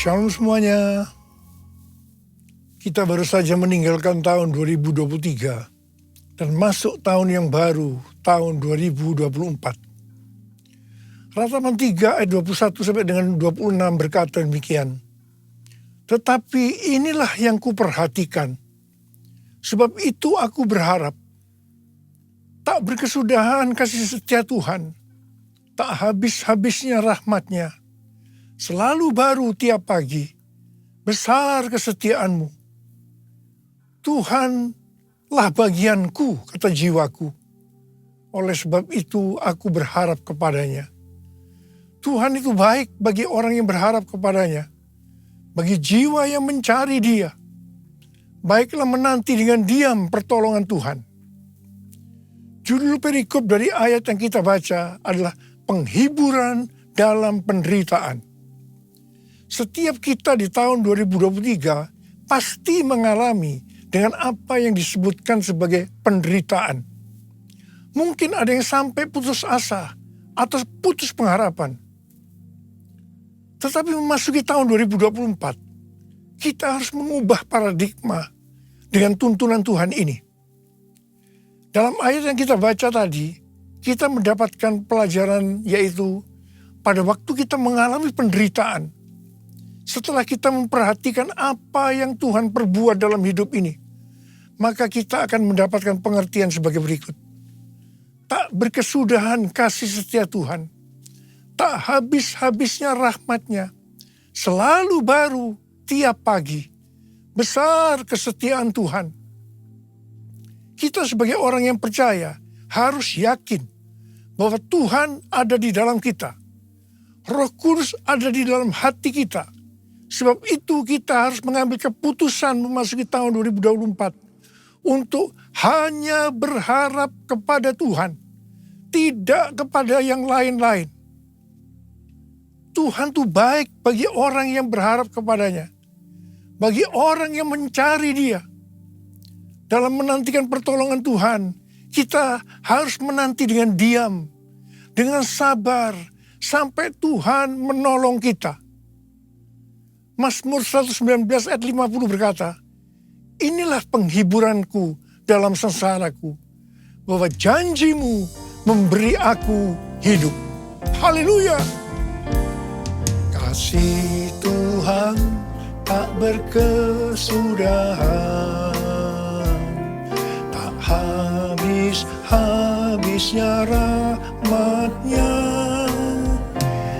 Shalom semuanya. Kita baru saja meninggalkan tahun 2023 dan masuk tahun yang baru, tahun 2024. Ratapan 3 ayat 21 sampai dengan 26 berkata demikian. Tetapi inilah yang kuperhatikan, sebab itu aku berharap. Tak berkesudahan kasih setia Tuhan, tak habis-habisnya rahmat-Nya. Selalu baru tiap pagi, besar kesetiaanmu. Tuhanlah bagianku, kata jiwaku. Oleh sebab itu aku berharap kepadanya. Tuhan itu baik bagi orang yang berharap kepadanya. Bagi jiwa yang mencari Dia. Baiklah menanti dengan diam pertolongan Tuhan. Judul perikop dari ayat yang kita baca adalah penghiburan dalam penderitaan. Setiap kita di tahun 2023 pasti mengalami dengan apa yang disebutkan sebagai penderitaan. Mungkin ada yang sampai putus asa atau putus pengharapan. Tetapi memasuki tahun 2024, kita harus mengubah paradigma dengan tuntunan Tuhan ini. Dalam ayat yang kita baca tadi, kita mendapatkan pelajaran yaitu pada waktu kita mengalami penderitaan, setelah kita memperhatikan apa yang Tuhan perbuat dalam hidup ini, maka kita akan mendapatkan pengertian sebagai berikut. Tak berkesudahan kasih setia Tuhan, tak habis-habisnya rahmat-Nya, selalu baru tiap pagi, besar kesetiaan Tuhan. Kita sebagai orang yang percaya harus yakin bahwa Tuhan ada di dalam kita. Roh Kudus ada di dalam hati kita. Sebab itu kita harus mengambil keputusan memasuki tahun 2024 untuk hanya berharap kepada Tuhan, tidak kepada yang lain-lain. Tuhan itu baik bagi orang yang berharap kepadanya, bagi orang yang mencari Dia. Dalam menantikan pertolongan Tuhan, kita harus menanti dengan diam, dengan sabar, sampai Tuhan menolong kita. Mazmur 119 ayat 50 berkata, inilah penghiburanku dalam sengsaraku, bahwa janji-Mu memberi aku hidup. Haleluya! Kasih Tuhan tak berkesudahan, tak habis-habisnya rahmat-Nya,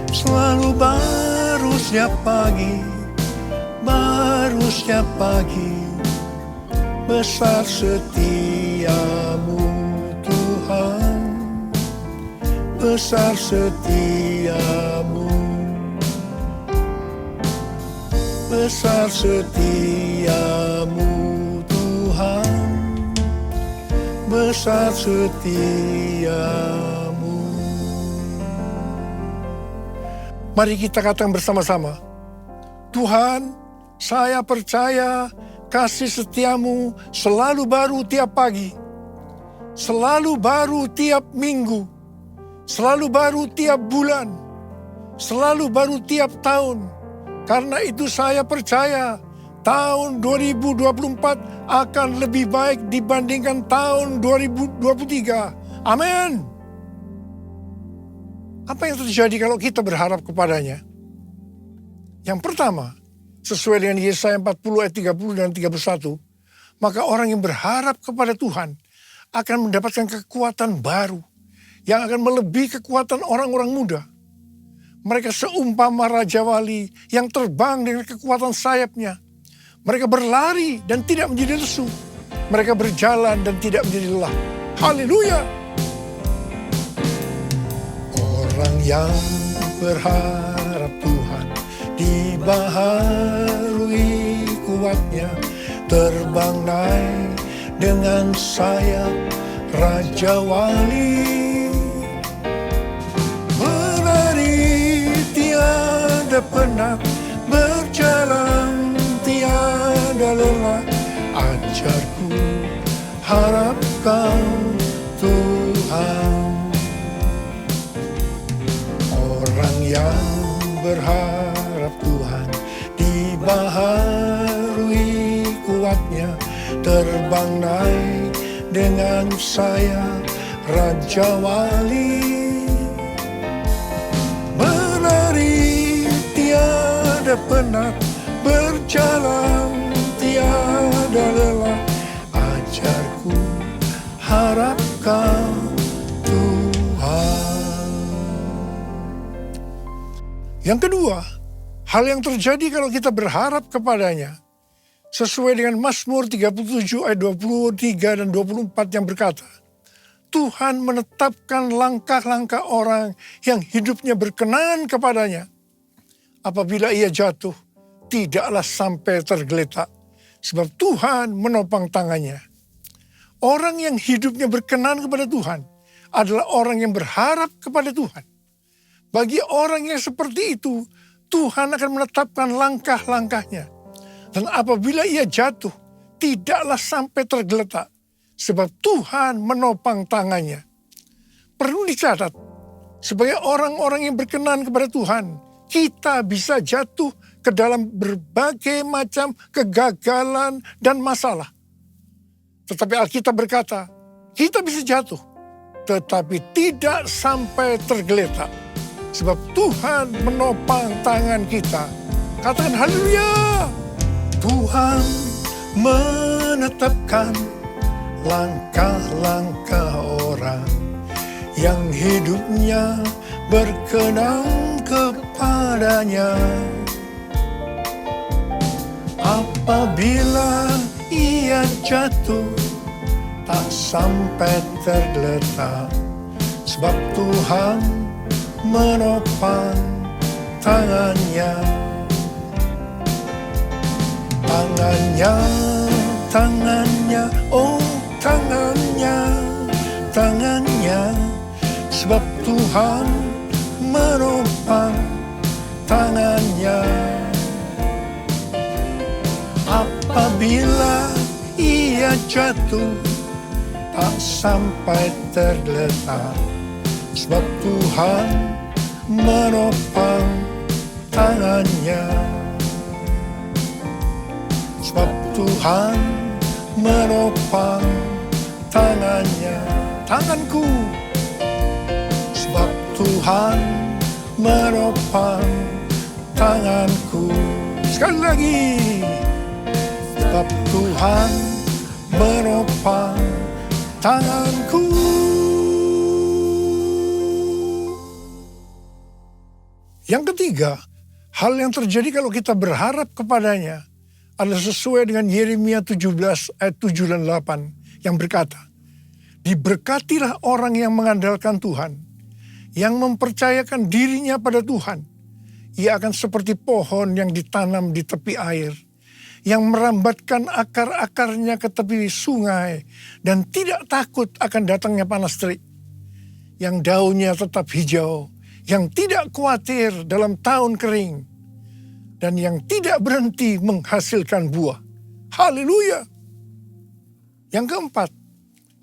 selalu baru setiap pagi. Baru setiap pagi, besar setiamu Tuhan, besar setiamu, besar setiamu Tuhan, besar setiamu. Mari kita katakan bersama-sama, Tuhan, saya percaya kasih setiamu selalu baru tiap pagi, selalu baru tiap minggu, selalu baru tiap bulan, selalu baru tiap tahun. Karena itu saya percaya tahun 2024 akan lebih baik dibandingkan tahun 2023. Amin. Apa yang terjadi kalau kita berharap kepadanya? Yang pertama, sesuai dengan Yesaya 40 ayat 30 dan 31, maka orang yang berharap kepada Tuhan akan mendapatkan kekuatan baru yang akan melebihi kekuatan orang-orang muda. Mereka seumpama Raja Wali yang terbang dengan kekuatan sayapnya. Mereka berlari dan tidak menjadi lesu. Mereka berjalan dan tidak menjadi lelah. Haleluya! Orang yang berharap Tuhan dibaharui kuatnya, terbang naik dengan sayap Raja Wali. Berlari tiada penat, berjalan tiada tiada lelah. Ajarku harap Kau Tuhan. Orang yang berharap Tuhan dibaharui kuatnya, terbang naik dengan sayap Raja Wali. Berlari tiada penat, berjalan tiada lelah. Ajarku harap Kau Tuhan. Yang kedua, hal yang terjadi kalau kita berharap kepadanya, sesuai dengan Mazmur 37 ayat 23 dan 24 yang berkata, Tuhan menetapkan langkah-langkah orang yang hidupnya berkenan kepadanya. Apabila ia jatuh, tidaklah sampai tergeletak, sebab Tuhan menopang tangannya. Orang yang hidupnya berkenan kepada Tuhan adalah orang yang berharap kepada Tuhan. Bagi orang yang seperti itu, Tuhan akan menetapkan langkah-langkahnya. Dan apabila ia jatuh, tidaklah sampai tergeletak, sebab Tuhan menopang tangannya. Perlu dicatat, sebagai orang-orang yang berkenan kepada Tuhan, kita bisa jatuh ke dalam berbagai macam kegagalan dan masalah. Tetapi Alkitab berkata, kita bisa jatuh, tetapi tidak sampai tergeletak. Sebab Tuhan menopang tangan kita. Katakan haleluya. Tuhan menetapkan langkah-langkah orang yang hidupnya berkenan kepadanya. Apabila ia jatuh, tak sampai tergeletak, sebab Tuhan menopang tangannya. Tangannya, tangannya, oh tangannya, tangannya, sebab Tuhan menopang tangannya. Apabila ia jatuh, tak sampai tergeletak, sebab Tuhan menopang tangannya. Sebab Tuhan menopang tangannya. Tanganku. Sebab Tuhan menopang tanganku. Sekali lagi. Sebab Tuhan menopang tanganku. Yang ketiga, hal yang terjadi kalau kita berharap kepadanya adalah sesuai dengan Yeremia 17 ayat 7 dan 8 yang berkata, diberkatilah orang yang mengandalkan Tuhan, yang mempercayakan dirinya pada Tuhan. Ia akan seperti pohon yang ditanam di tepi air, yang merambatkan akar-akarnya ke tepi sungai dan tidak takut akan datangnya panas terik, yang daunnya tetap hijau, yang tidak khawatir dalam tahun kering, dan yang tidak berhenti menghasilkan buah. Haleluya. Yang keempat,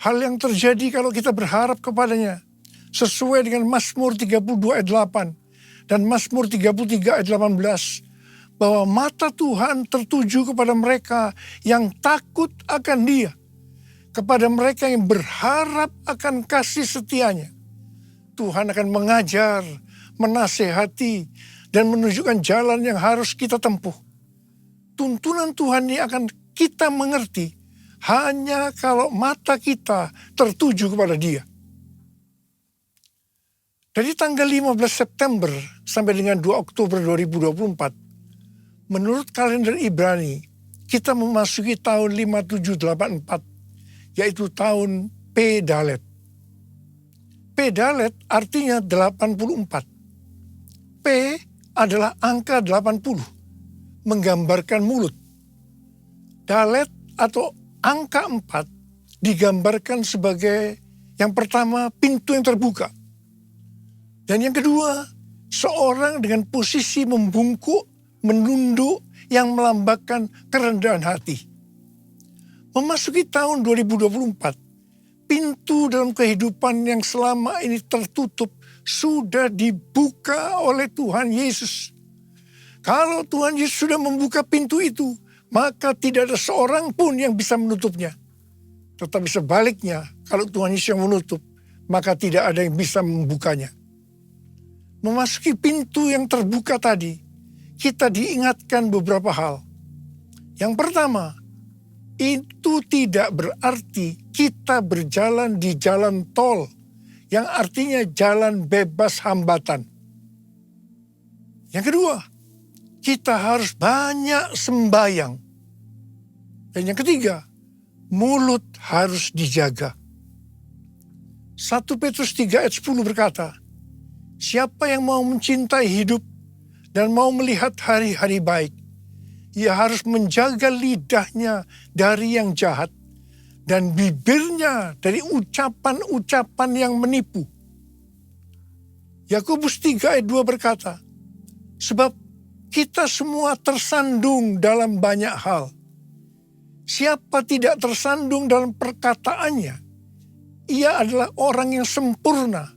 hal yang terjadi kalau kita berharap kepadanya, sesuai dengan Mazmur 32 ayat 8 dan Mazmur 33 ayat 18, bahwa mata Tuhan tertuju kepada mereka yang takut akan Dia, kepada mereka yang berharap akan kasih setianya. Tuhan akan mengajar, menasehati, dan menunjukkan jalan yang harus kita tempuh. Tuntunan Tuhan ini akan kita mengerti hanya kalau mata kita tertuju kepada Dia. Dari tanggal 15 September sampai dengan 2 Oktober 2024, menurut kalender Ibrani, kita memasuki tahun 5784, yaitu tahun P Dalet. P Dalet artinya 84. P adalah angka 80, menggambarkan mulut. Dalet atau angka 4 digambarkan sebagai yang pertama pintu yang terbuka. Dan yang kedua, seorang dengan posisi membungkuk, menunduk, yang melambangkan kerendahan hati. Memasuki tahun 2024, pintu dalam kehidupan yang selama ini tertutup sudah dibuka oleh Tuhan Yesus. Kalau Tuhan Yesus sudah membuka pintu itu, maka tidak ada seorang pun yang bisa menutupnya. Tetapi sebaliknya, kalau Tuhan Yesus yang menutup, maka tidak ada yang bisa membukanya. Memasuki pintu yang terbuka tadi, kita diingatkan beberapa hal. Yang pertama, itu tidak berarti kita berjalan di jalan tol, yang artinya jalan bebas hambatan. Yang kedua, kita harus banyak sembahyang. Dan yang ketiga, mulut harus dijaga. 1 Petrus 3 ayat 10 berkata, siapa yang mau mencintai hidup dan mau melihat hari-hari baik, ia harus menjaga lidahnya dari yang jahat dan bibirnya dari ucapan-ucapan yang menipu. Yakobus 3 ayat 2 berkata, sebab kita semua tersandung dalam banyak hal. Siapa tidak tersandung dalam perkataannya, ia adalah orang yang sempurna,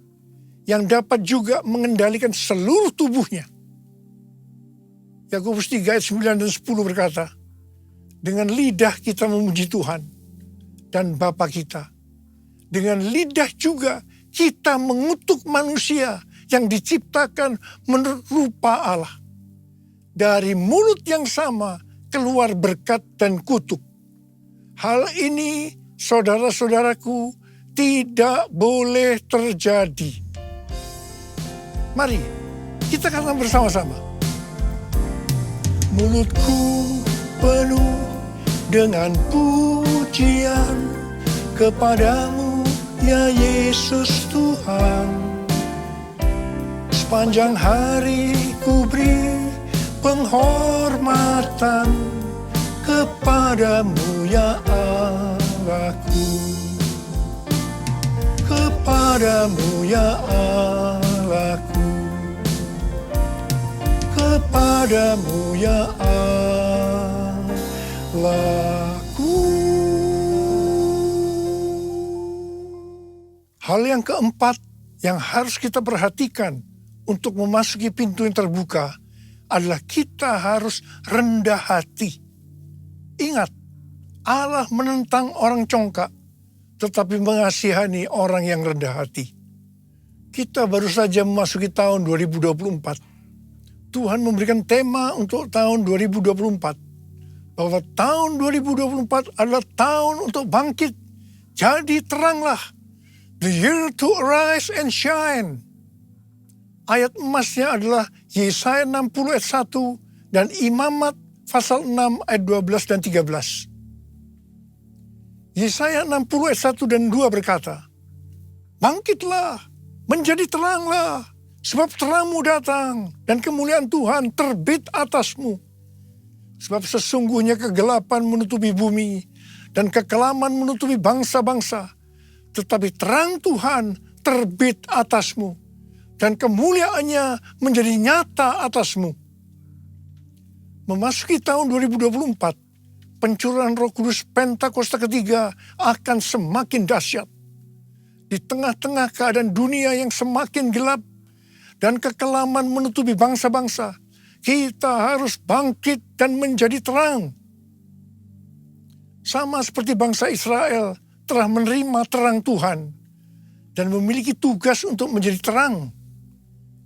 yang dapat juga mengendalikan seluruh tubuhnya. Yakobus 3 ayat 9 dan 10 berkata, dengan lidah kita memuji Tuhan dan Bapa kita. Dengan lidah juga kita mengutuk manusia yang diciptakan menurut rupa Allah. Dari mulut yang sama keluar berkat dan kutuk. Hal ini, saudara-saudaraku, tidak boleh terjadi. Mari kita katakan bersama-sama. Mulutku penuh dengan pujian kepadamu, ya Yesus Tuhan. Sepanjang hari ku beri penghormatan kepadamu, ya Allahku. Kepadamu, ya Allahku. Kepadamu, ya Allahku. Hal yang keempat yang harus kita perhatikan untuk memasuki pintu yang terbuka adalah kita harus rendah hati. Ingat, Allah menentang orang congkak, tetapi mengasihani orang yang rendah hati. Kita baru saja memasuki tahun 2024. Tuhan memberikan tema untuk tahun 2024. Bahwa tahun 2024 adalah tahun untuk bangkit. Jadi teranglah. The year to arise and shine. Ayat emasnya adalah Yesaya 60 ayat 1 dan Imamat pasal 6 ayat 12 dan 13. Yesaya 60 ayat 1 dan 2 berkata, bangkitlah, menjadi teranglah, sebab terangmu datang dan kemuliaan Tuhan terbit atasmu. Sebab sesungguhnya kegelapan menutupi bumi dan kekelaman menutupi bangsa-bangsa. Tetapi terang Tuhan terbit atasmu dan kemuliaannya menjadi nyata atasmu. Memasuki tahun 2024, pencurahan Roh Kudus Pentakosta ketiga akan semakin dahsyat. Di tengah-tengah keadaan dunia yang semakin gelap dan kekelaman menutupi bangsa-bangsa, kita harus bangkit dan menjadi terang. Sama seperti bangsa Israel telah menerima terang Tuhan dan memiliki tugas untuk menjadi terang.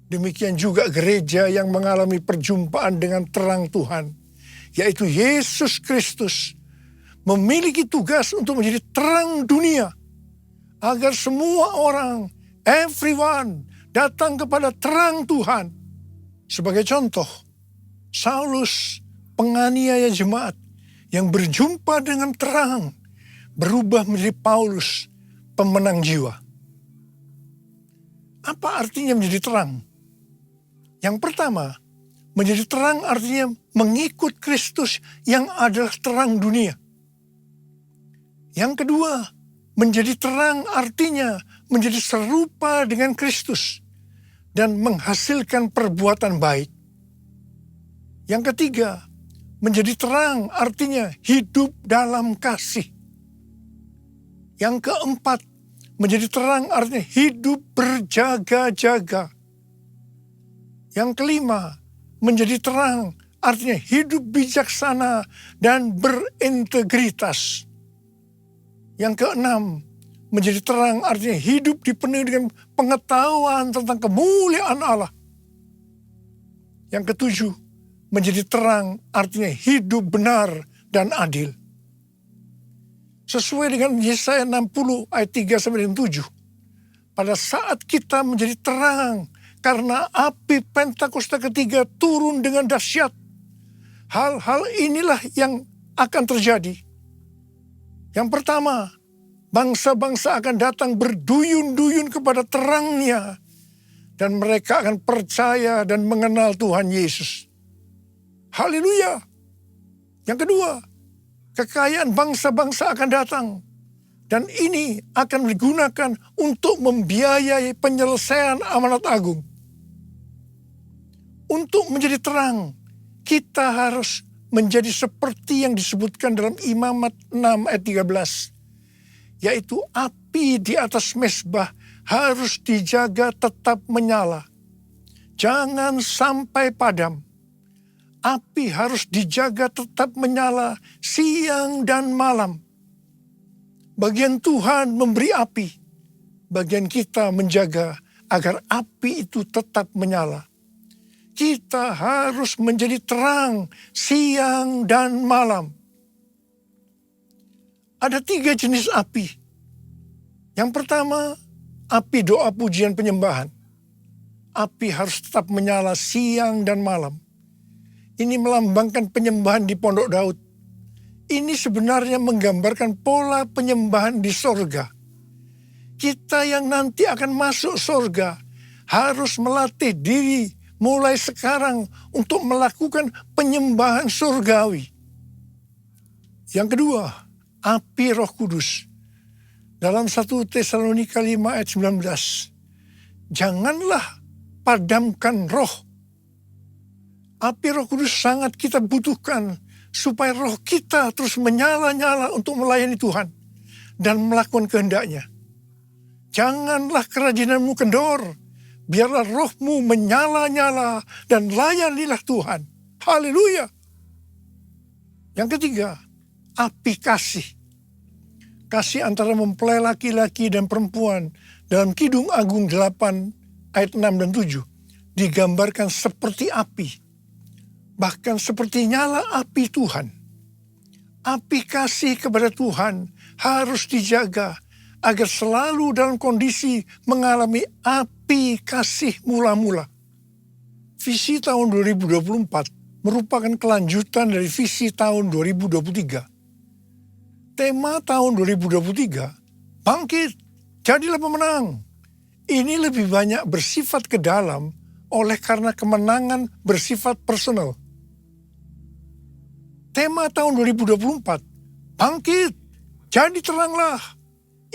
Demikian juga gereja yang mengalami perjumpaan dengan terang Tuhan, yaitu Yesus Kristus, memiliki tugas untuk menjadi terang dunia, agar semua orang, everyone, datang kepada terang Tuhan. Sebagai contoh, Saulus, penganiaya jemaat yang berjumpa dengan terang, berubah menjadi Paulus, pemenang jiwa. Apa artinya menjadi terang? Yang pertama, menjadi terang artinya mengikut Kristus yang adalah terang dunia. Yang kedua, menjadi terang artinya menjadi serupa dengan Kristus dan menghasilkan perbuatan baik. Yang ketiga, menjadi terang, artinya hidup dalam kasih. Yang keempat, menjadi terang artinya hidup berjaga-jaga. Yang kelima, menjadi terang artinya hidup bijaksana dan berintegritas. Yang keenam, menjadi terang artinya hidup dipenuhi dengan pengetahuan tentang kemuliaan Allah. Yang ketujuh, menjadi terang artinya hidup benar dan adil. Sesuai dengan Yesaya 60 ayat 3-7. Pada saat kita menjadi terang karena api Pentakosta ketiga turun dengan dahsyat. Hal-hal inilah yang akan terjadi. Yang pertama, bangsa-bangsa akan datang berduyun-duyun kepada terangnya. Dan mereka akan percaya dan mengenal Tuhan Yesus. Haleluya. Yang kedua, kekayaan bangsa-bangsa akan datang. Dan ini akan digunakan untuk membiayai penyelesaian amanat agung. Untuk menjadi terang, kita harus menjadi seperti yang disebutkan dalam Imamat 6 ayat 13. Yaitu api di atas mezbah harus dijaga tetap menyala. Jangan sampai padam. Api harus dijaga tetap menyala siang dan malam. Bagian Tuhan memberi api. Bagian kita menjaga agar api itu tetap menyala. Kita harus menjadi terang siang dan malam. Ada 3 jenis api. Yang pertama, api doa pujian penyembahan. Api harus tetap menyala siang dan malam. Ini melambangkan penyembahan di Pondok Daud. Ini sebenarnya menggambarkan pola penyembahan di sorga. Kita yang nanti akan masuk sorga harus melatih diri mulai sekarang untuk melakukan penyembahan surgawi. Yang kedua, api Roh Kudus. Dalam 1 Tesalonika 5 ayat 19. Janganlah padamkan roh. Api Roh Kudus sangat kita butuhkan supaya roh kita terus menyala-nyala untuk melayani Tuhan dan melakukan kehendak-Nya. Janganlah kerajinanmu kendor. Biarlah rohmu menyala-nyala dan layanilah Tuhan. Haleluya. Yang ketiga, api kasih. Kasih antara mempelai laki-laki dan perempuan dalam Kidung Agung 8 ayat 6 dan 7 digambarkan seperti api. Bahkan seperti nyala api Tuhan. Api kasih kepada Tuhan harus dijaga agar selalu dalam kondisi mengalami api kasih mula-mula. Visi tahun 2024 merupakan kelanjutan dari visi tahun 2023. Tema tahun 2023, bangkit, jadilah pemenang. Ini lebih banyak bersifat ke dalam oleh karena kemenangan bersifat personal. Tema tahun 2024, bangkit, jadi teranglah.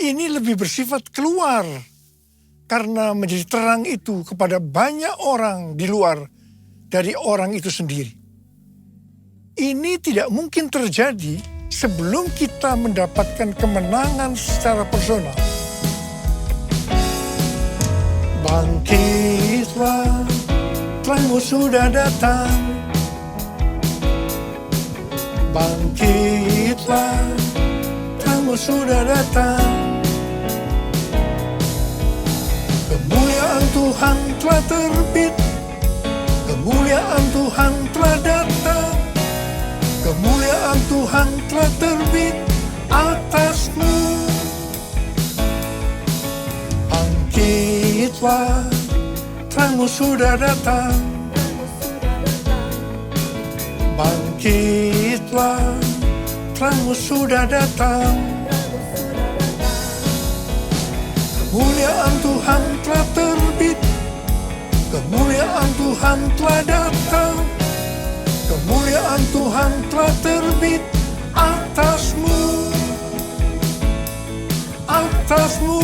Ini lebih bersifat keluar. Karena menjadi terang itu kepada banyak orang di luar dari orang itu sendiri. Ini tidak mungkin terjadi sebelum kita mendapatkan kemenangan secara personal. Bangkitlah, terangmu sudah datang. Bangkitlah, terangmu sudah datang. Kemuliaan Tuhan telah terbit. Kemuliaan Tuhan telah datang. Kemuliaan Tuhan telah terbit atasmu. Bangkitlah, terangmu sudah datang. Bangkitlah, terangmu sudah datang. Kemuliaan Tuhan telah terbit. Kemuliaan Tuhan telah datang. Kemuliaan Tuhan telah terbit atasmu. Atasmu.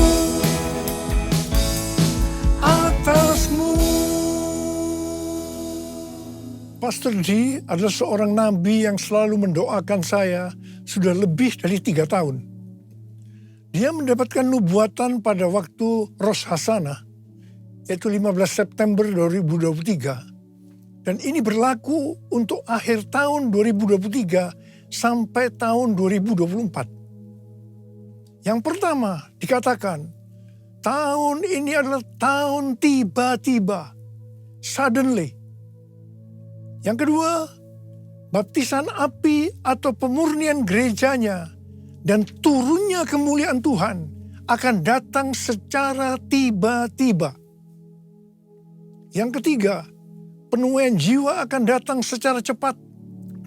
Atasmu. Pastor D adalah seorang nabi yang selalu mendoakan saya sudah lebih dari 3 tahun. Dia mendapatkan nubuatan pada waktu Rosh Hashanah, yaitu 15 September 2023. Dan ini berlaku untuk akhir tahun 2023 sampai tahun 2024. Yang pertama dikatakan, tahun ini adalah tahun tiba-tiba, suddenly. Yang kedua, baptisan api atau pemurnian gerejanya dan turunnya kemuliaan Tuhan akan datang secara tiba-tiba. Yang ketiga, penuaian jiwa akan datang secara cepat.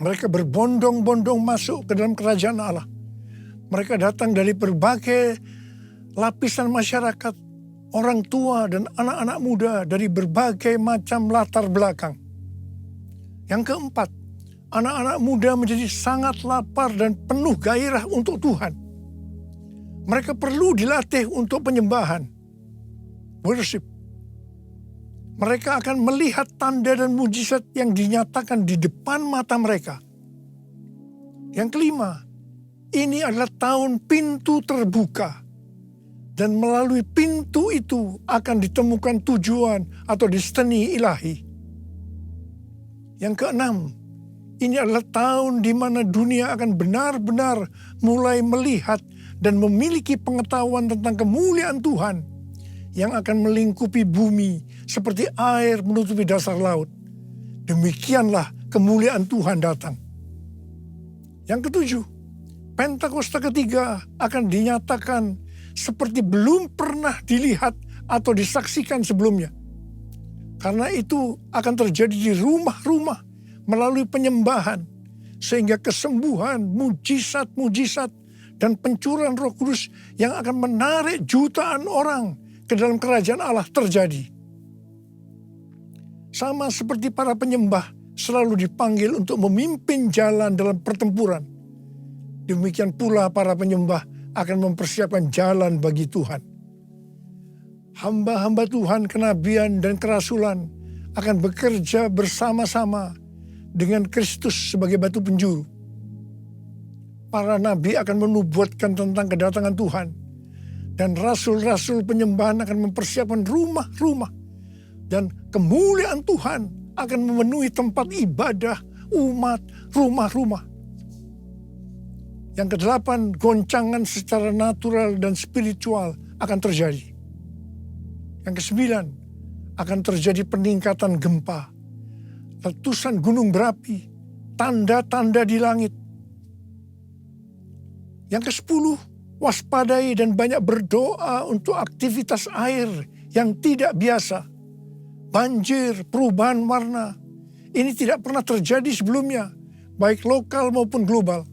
Mereka berbondong-bondong masuk ke dalam kerajaan Allah. Mereka datang dari berbagai lapisan masyarakat, orang tua dan anak-anak muda dari berbagai macam latar belakang. Yang keempat, anak-anak muda menjadi sangat lapar dan penuh gairah untuk Tuhan. Mereka perlu dilatih untuk penyembahan, worship. Mereka akan melihat tanda dan mujizat yang dinyatakan di depan mata mereka. Yang kelima, ini adalah tahun pintu terbuka. Dan melalui pintu itu akan ditemukan tujuan atau destiny ilahi. Yang keenam, ini adalah tahun di mana dunia akan benar-benar mulai melihat dan memiliki pengetahuan tentang kemuliaan Tuhan yang akan melingkupi bumi seperti air menutupi dasar laut. Demikianlah kemuliaan Tuhan datang. Yang ketujuh, Pentakosta ketiga akan dinyatakan seperti belum pernah dilihat atau disaksikan sebelumnya. Karena itu akan terjadi di rumah-rumah melalui penyembahan, sehingga kesembuhan, mujizat-mujizat, dan pencurahan Roh Kudus yang akan menarik jutaan orang ke dalam kerajaan Allah terjadi. Sama seperti para penyembah selalu dipanggil untuk memimpin jalan dalam pertempuran, demikian pula para penyembah akan mempersiapkan jalan bagi Tuhan. Hamba-hamba Tuhan, kenabian dan kerasulan akan bekerja bersama-sama dengan Kristus sebagai batu penjuru. Para nabi akan menubuatkan tentang kedatangan Tuhan. Dan rasul-rasul penyembahan akan mempersiapkan rumah-rumah. Dan kemuliaan Tuhan akan memenuhi tempat ibadah, umat, rumah-rumah. Yang kedelapan, goncangan secara natural dan spiritual akan terjadi. Yang kesembilan, akan terjadi peningkatan gempa, letusan gunung berapi, tanda-tanda di langit. Yang kesepuluh, waspadai dan banyak berdoa untuk aktivitas air yang tidak biasa. Banjir, perubahan warna, ini tidak pernah terjadi sebelumnya, baik lokal maupun global.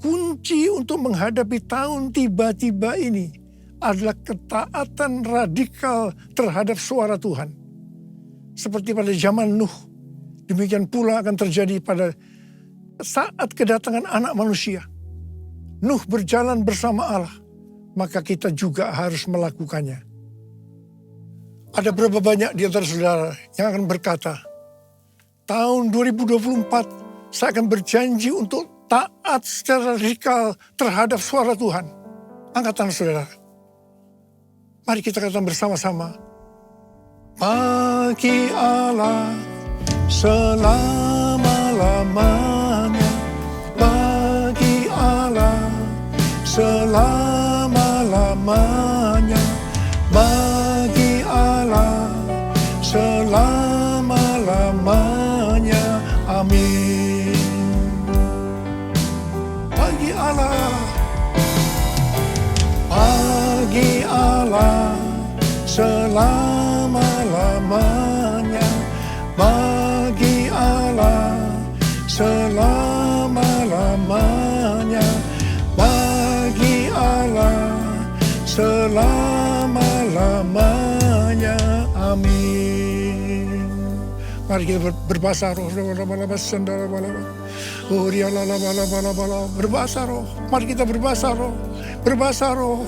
Kunci untuk menghadapi tahun tiba-tiba ini adalah ketaatan radikal terhadap suara Tuhan. Seperti pada zaman Nuh, demikian pula akan terjadi pada saat kedatangan anak manusia. Nuh berjalan bersama Allah, maka kita juga harus melakukannya. Ada berapa banyak di antara saudara yang akan berkata, tahun 2024 saya akan berjanji untuk taat secara radikal terhadap suara Tuhan. Angkat tangan saudara. Mari kita katakan bersama-sama. Bagi Allah selama-lamanya. Bagi Allah selama-lamanya. Bagi Allah selama-lamanya. Amin. Bagi Allah, bagi Allah selama-lamanya. Bagi Allah selama-lamanya. Bagi Allah selama-lamanya. Amin. Mari kita berbahasa roh. Berbahasa roh. Mari kita berbahasa roh. Berbahasa roh.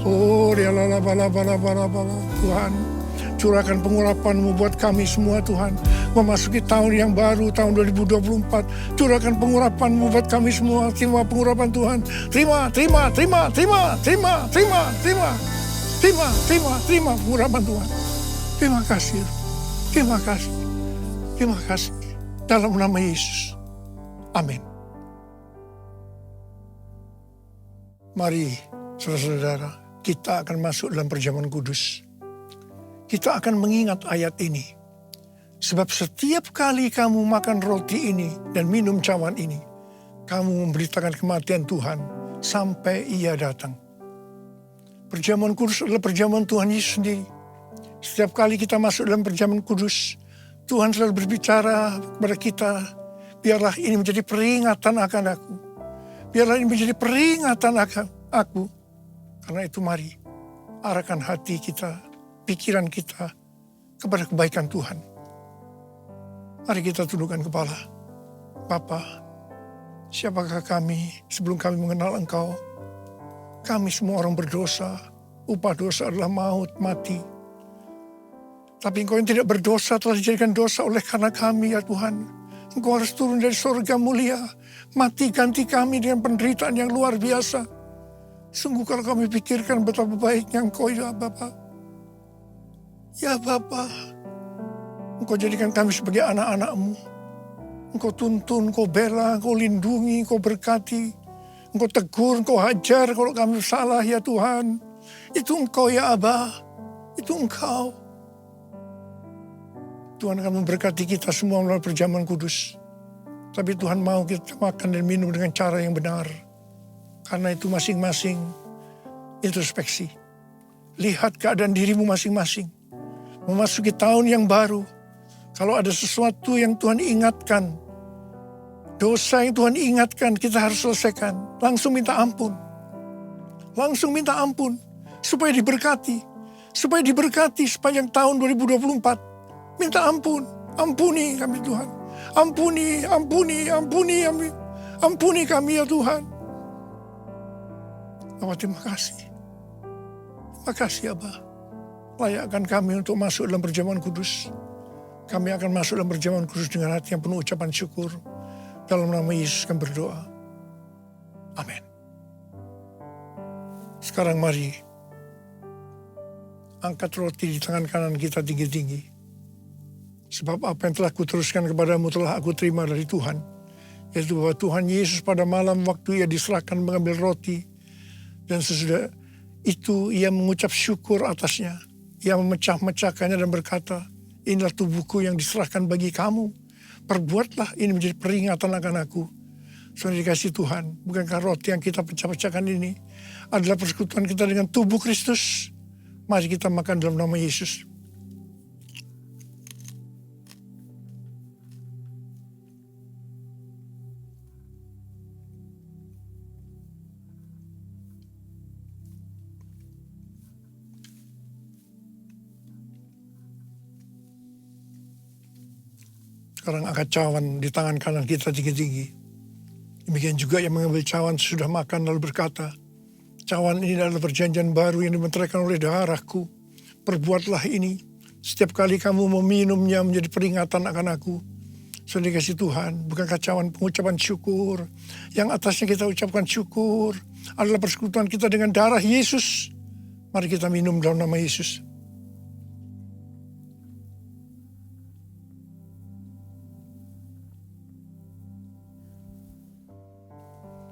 Oh, Tuhan, curahkan pengurapan-Mu buat kami semua Tuhan. Memasuki tahun yang baru, tahun 2024. Curahkan pengurapan-Mu buat kami semua. Terima pengurapan Tuhan. Terima pengurapan Tuhan. Terima kasih. Terima kasih. Dalam nama Yesus. Amin. Mari, saudara-saudara, kita akan masuk dalam perjamuan kudus. Kita akan mengingat ayat ini. Sebab setiap kali kamu makan roti ini dan minum cawan ini, kamu memberitakan kematian Tuhan sampai Ia datang. Perjamuan kudus adalah perjamuan Tuhan Yesus sendiri. Setiap kali kita masuk dalam perjamuan kudus, Tuhan selalu berbicara kepada kita, biarlah ini menjadi peringatan akan aku. Biarlah ini menjadi peringatan akan aku. Karena itu mari, arahkan hati kita, pikiran kita kepada kebaikan Tuhan. Mari kita tundukkan kepala. Bapa, siapakah kami sebelum kami mengenal Engkau? Kami semua orang berdosa. Upah dosa adalah maut, mati. Tapi Engkau yang tidak berdosa telah dijadikan dosa oleh karena kami, ya Tuhan. Engkau harus turun dari surga mulia. Mati ganti kami dengan penderitaan yang luar biasa. Sungguh kalau kami pikirkan betapa baiknya Engkau, ya Bapa. Ya Bapa, Engkau jadikan kami sebagai anak-anak-Mu. Engkau tuntun, Engkau bela, Engkau lindungi, Engkau berkati. Engkau tegur, Engkau hajar kalau kami salah, ya Tuhan. Itu Engkau, ya Abah. Itu Engkau. Tuhan akan memberkati kita semua melalui perjamuan kudus. Tapi Tuhan mau kita makan dan minum dengan cara yang benar. Karena itu masing-masing introspeksi. Lihat keadaan dirimu masing-masing. Memasuki tahun yang baru. Kalau ada sesuatu yang Tuhan ingatkan, dosa yang Tuhan ingatkan kita harus selesaikan. Langsung minta ampun. Langsung minta ampun. Supaya diberkati. Supaya diberkati sepanjang tahun 2024. Minta ampun. Ampuni kami Tuhan. Ampuni kami ya Tuhan. Bapa, terima kasih. Terima kasih Abah. Layakkan kami untuk masuk dalam perjamuan kudus. Kami akan masuk dalam perjamuan kudus dengan hati yang penuh ucapan syukur. Dalam nama Yesus kami berdoa. Amin. Sekarang mari angkat roti di tangan kanan kita tinggi-tinggi. Sebab apa yang telah kuteruskan kepadamu telah aku terima dari Tuhan. Yaitu bahwa Tuhan Yesus pada malam waktu Ia diserahkan mengambil roti. Dan sesudah itu Ia mengucap syukur atasnya. Ia memecah-mecahkannya dan berkata, inilah tubuhku yang diserahkan bagi kamu. Perbuatlah ini menjadi peringatan akan aku. Saudara dikasih Tuhan, bukankah roti yang kita pecah-pecahkan ini adalah persekutuan kita dengan tubuh Kristus? Mari kita makan dalam nama Yesus. Sekarang angkat cawan di tangan kanan kita tinggi-tinggi. Demikian juga yang mengambil cawan sudah makan lalu berkata, cawan ini adalah perjanjian baru yang dimeteraikan oleh darahku. Perbuatlah ini. Setiap kali kamu meminumnya menjadi peringatan akan aku. Saudara dikasih Tuhan, bukankah cawan pengucapan syukur? Yang atasnya kita ucapkan syukur adalah persekutuan kita dengan darah Yesus. Mari kita minum dalam nama Yesus.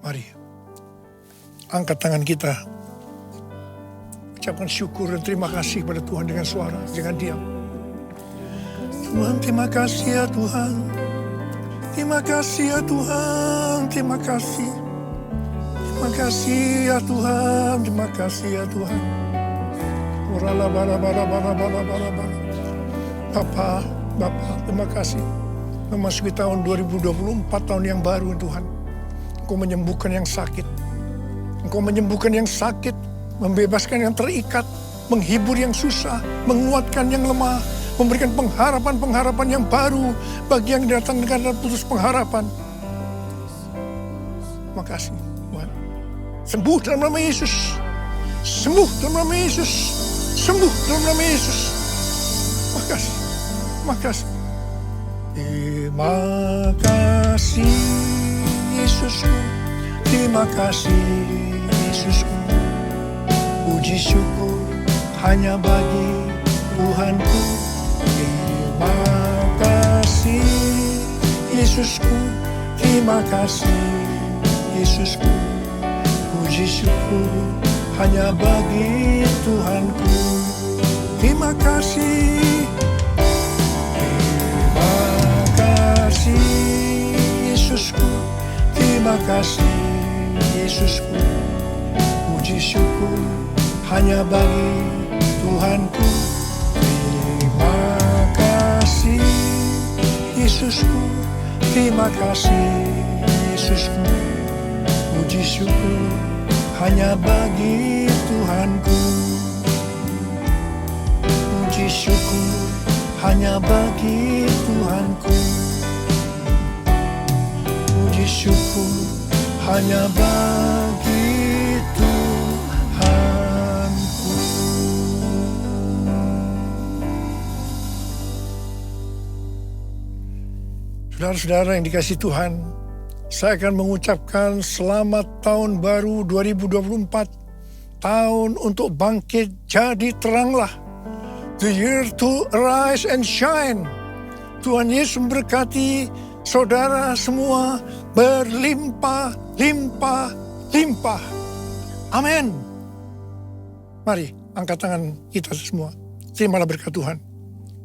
Mari, angkat tangan kita. Ucapkan syukur dan terima kasih kepada Tuhan dengan suara, jangan diam. Tuhan, terima kasih ya Tuhan. Terima kasih ya Tuhan, terima kasih. Terima kasih ya Tuhan, terima kasih ya Tuhan. Bapa, terima kasih. Memasuki tahun 2024, tahun yang baru Tuhan. Engkau menyembuhkan yang sakit. Engkau menyembuhkan yang sakit, membebaskan yang terikat, menghibur yang susah, menguatkan yang lemah, memberikan pengharapan-pengharapan yang baru bagi yang datang dengan putus pengharapan. Terima kasih Tuhan. Sembuh dalam nama Yesus. Sembuh dalam nama Yesus. Sembuh dalam nama Yesus. Makasih. Makasih. Terima kasih Yesusku. Terima kasih Yesusku. Puji syukur hanya bagi Tuhanku. Terima kasih Yesusku. Terima kasih Yesusku. Puji syukur hanya bagi Tuhanku. Terima kasih. Terima kasih Yesusku. Terima kasih Yesusku. Puji syukur hanya bagi Tuhanku. Terima kasih Yesusku. Terima kasih Yesusku. Puji syukur hanya bagi Tuhanku. Puji syukur hanya bagi Tuhanku. Puji syukur hanya bagi Tuhanku. Saudara-saudara yang dikasihi Tuhan, saya akan mengucapkan selamat tahun baru 2024. Tahun untuk bangkit jadi teranglah. The year to arise and shine. Tuhan Yesus memberkati saudara semua berlimpah, limpah, limpah. Amin. Mari angkat tangan kita semua. Terimalah berkat Tuhan.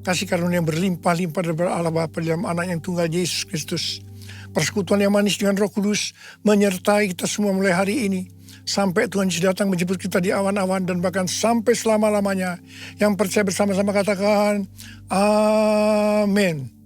Kasih karunia yang berlimpah-limpah dari Allah Bapa dalam anak yang tunggal Yesus Kristus. Persekutuan yang manis dengan Roh Kudus menyertai kita semua mulai hari ini. Sampai Tuhan Yesus datang menjemput kita di awan-awan dan bahkan sampai selama-lamanya. Yang percaya bersama-sama katakan, Amin.